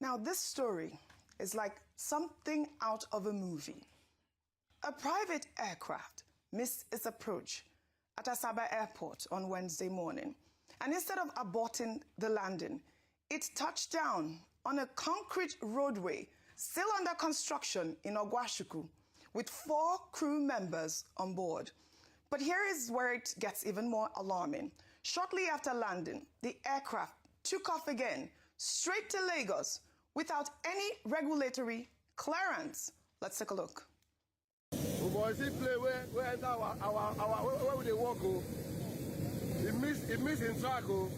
Now, this story is like something out of a movie. A private aircraft missed its approach at Asaba Airport on Wednesday morning, and instead of aborting the landing, it touched down on a concrete roadway still under construction in Ogwashuku with 4 crew members on board. But here is where it gets even more alarming. Shortly after landing, the aircraft took off again, straight to Lagos, without any regulatory clearance. Let's take a look. Oh boy, see play where we they walk go. It miss in track go.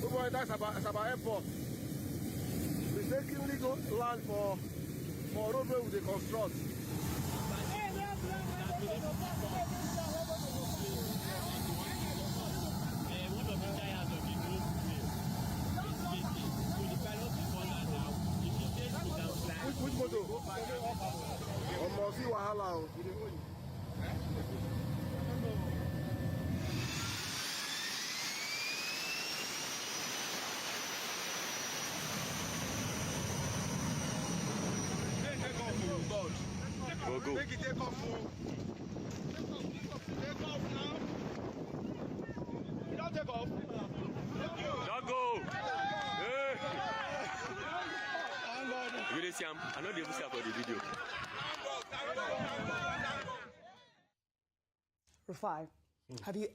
Oh boy, that's about airport. Mistakenly go land for roadway with the construct. Which motor? Almost see wahala. Go. Make it take off. Take off now. You don't take off. Don't go. Hey. You didn't see him. I know they will see for the video. Rufai, have you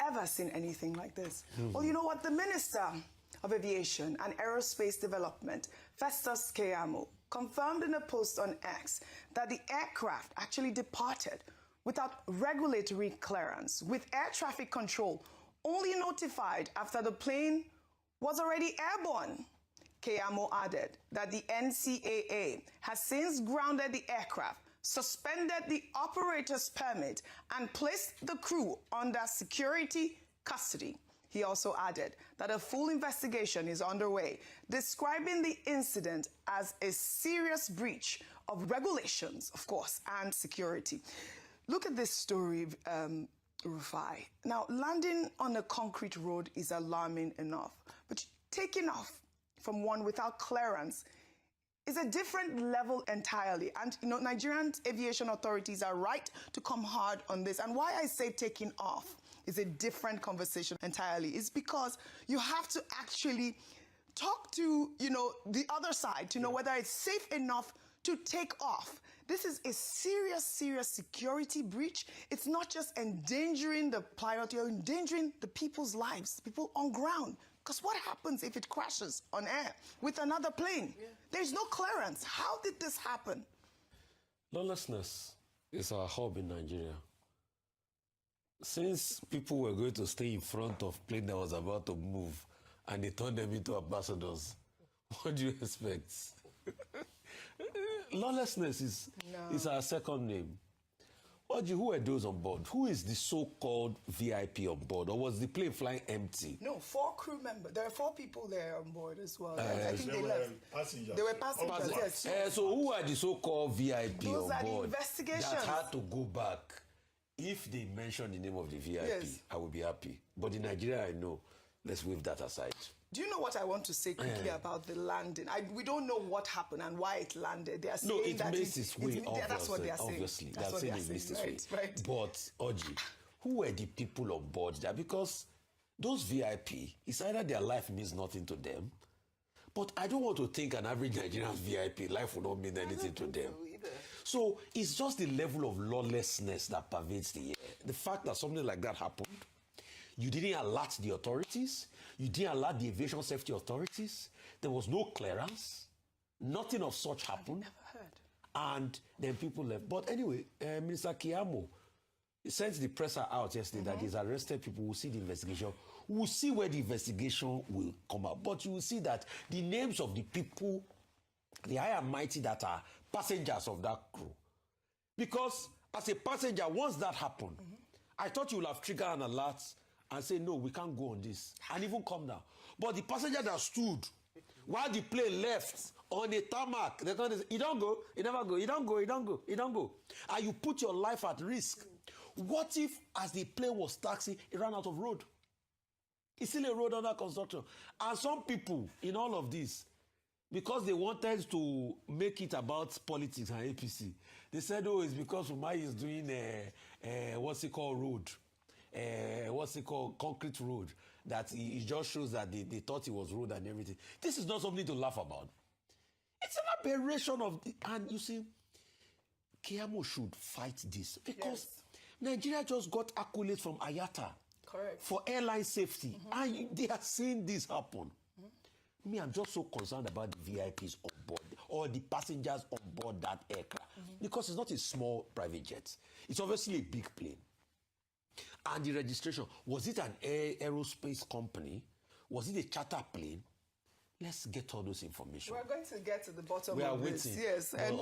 ever seen anything like this? Well, you know what? The Minister of Aviation and Aerospace Development, Festus Keyamo, confirmed in a post on X that the aircraft actually departed without regulatory clearance, with air traffic control only notified after the plane was already airborne. Keyamo added that the NCAA has since grounded the aircraft, suspended the operator's permit, and placed the crew under security custody. He also added that a full investigation is underway, describing the incident as a serious breach of regulations, of course, and security. Look at this story, Rufai. Now, landing on a concrete road is alarming enough, but taking off from one without clearance is a different level entirely. And, you know, Nigerian aviation authorities are right to come hard on this. And why I say taking off is a different conversation entirely is because you have to actually talk to, you know, the other side to know whether it's safe enough to take off. This is a serious security breach. It's not just endangering the pilot, you're endangering the people's lives, people on ground. Because what happens if it crashes on air with another plane? Yeah. There's no clearance. How did this happen? Lawlessness is our hub in Nigeria. Since people were going to stay in front of plane that was about to move and they turned them into ambassadors, what do you expect? Lawlessness is our second name. Oji, who were those on board? Who is the so-called VIP on board? Or was the plane flying empty? No, 4 crew members. There are 4 people there on board as well. I think they left. Passengers. They were passengers, yes. So who are the so-called VIP those on board? Those are the investigations. That had to go back. If they mention the name of the VIP, yes, I will be happy. But in Nigeria, I know. Let's wave that aside. Do you know what I want to say quickly about the landing? We don't know what happened and why it landed. They are saying it missed its way. That's what they are saying. Obviously, they are saying it missed its way. Right. But Oji, who were the people on board there? Because those VIP, it's either their life means nothing to them, but I don't want to think an average Nigerian VIP life will not mean anything to them. So it's just the level of lawlessness that pervades the air. The fact that something like that happened, you didn't alert the authorities. You didn't alert the aviation safety authorities. There was no clearance. Nothing of such happened. I've never heard. And then people left. But anyway, Minister Keyamo sent the presser out yesterday that he's arrested people. We'll see the investigation. We'll see where the investigation will come out. But you will see that the names of the people, the high and mighty that are passengers of that crew. Because as a passenger, once that happened, I thought you would have triggered an alert and say, no, we can't go on this, and even come down. But the passenger that stood while the plane left on a tarmac, they told us, you don't go, you never go, you don't go, you don't go, you don't go. And you put your life at risk. What if, as the plane was taxiing, it ran out of road? It's still a road under construction. And some people in all of this, because they wanted to make it about politics and APC, they said, oh, it's because Umai is doing what's it called, road. Concrete road. That it just shows that they thought it was road and everything. This is not something to laugh about. It's an aberration of, and you see, Keyamo should fight this because Nigeria just got accolades from IATA. Correct. For airline safety. And they are seeing this happen. Me, I'm just so concerned about the VIPs on board or the passengers on board that aircraft because it's not a small private jet. It's obviously a big plane. And the registration, was it an aerospace company? Was it a charter plane? Let's get all those information. We're going to get to the bottom We are of waiting. this. Yes. And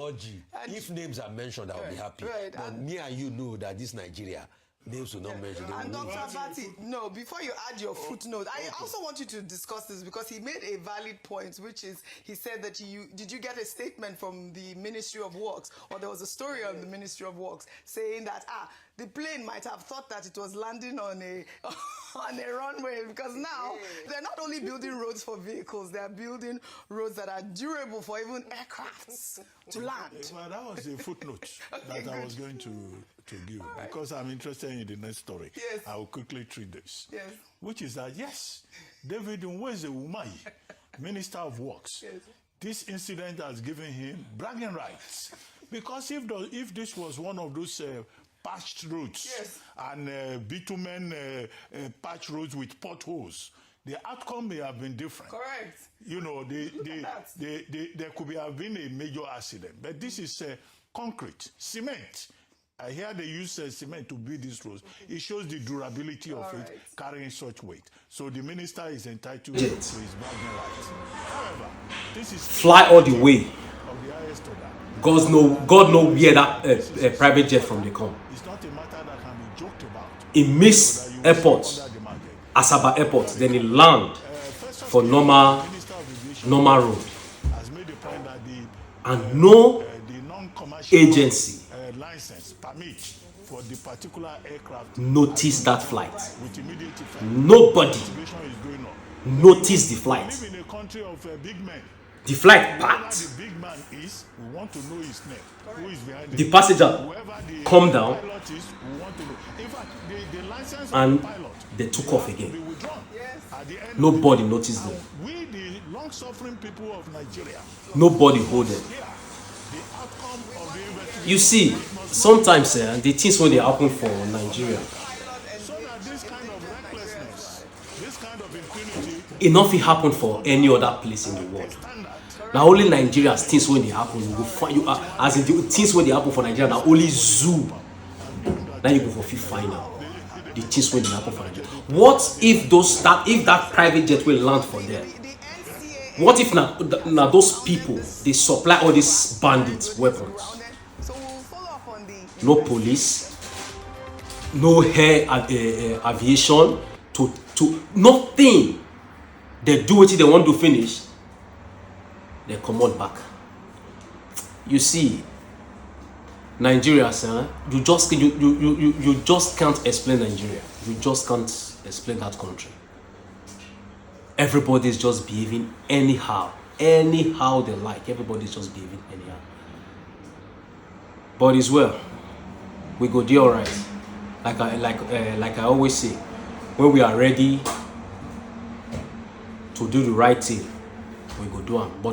if names are mentioned, I'll be happy. Right. But me and you know that this Nigeria, names will not mention. And Dr. Abati, no, before you add your footnote, I also want you to discuss this because he made a valid point, which is he said that did you get a statement from the Ministry of Works, or there was a story on the Ministry of Works saying that the plane might have thought that it was landing on a runway because now they're not only building roads for vehicles, they're building roads that are durable for even aircrafts to land. Well, that was a footnote that I was going to give because I'm interested in the next story. Yes. I will quickly treat this. Yes. Which is that, yes, David Nweze Umahi, Minister of Works, this incident has given him bragging rights. Because if this was one of those patched roads and bitumen patched roads with potholes, the outcome may have been different. Correct. You know, there could have been a major accident. But this is concrete, cement. I hear they use cement to build these roads. It shows the durability of it carrying such weight. So the minister is entitled to his bragging rights. However, this is fly all the way. Of the highest order. God know where that private jet from they come. It's not a matter that can be joked about. It miss airports, Asaba Airport, then it land for normal road. Has made the point that and no agency license permit for the particular aircraft notice that flight. with immediate effect. Nobody Investigation is going on. notice the We flight. live in a country of big men. The flight Whoever packed. the big man is, we want to know his name. Who is behind The him. passenger Whoever the come down pilot is, we want to know. In fact, the license and of the pilot they took off be again. withdrawn. At the end Nobody of the noticed them. we, the long-suffering people of Nigeria, Nobody hold them. here, the outcome of the investigation. You see, sometimes the things when they happen for Nigeria, So that this kind of recklessness, this kind of impunity, enough it happen for any other place in the world. Now only Nigeria's things when they happen, you go find you as in the things when they happen for Nigeria. Now only zoo. Now you go for fifth final. The things when they happen for Nigeria. What if that private jet will land for them? What if now those people they supply all these bandits weapons? So we'll follow up on the No police, no air aviation, to nothing. They do what they want to finish. They come out back. You see, Nigeria, sir, you just can't explain Nigeria. You just can't explain that country. Everybody's just behaving anyhow they like. Everybody's just behaving anyhow. But it's well. We go do all right. Like I always say, when we are ready to do the right thing, we go do it. But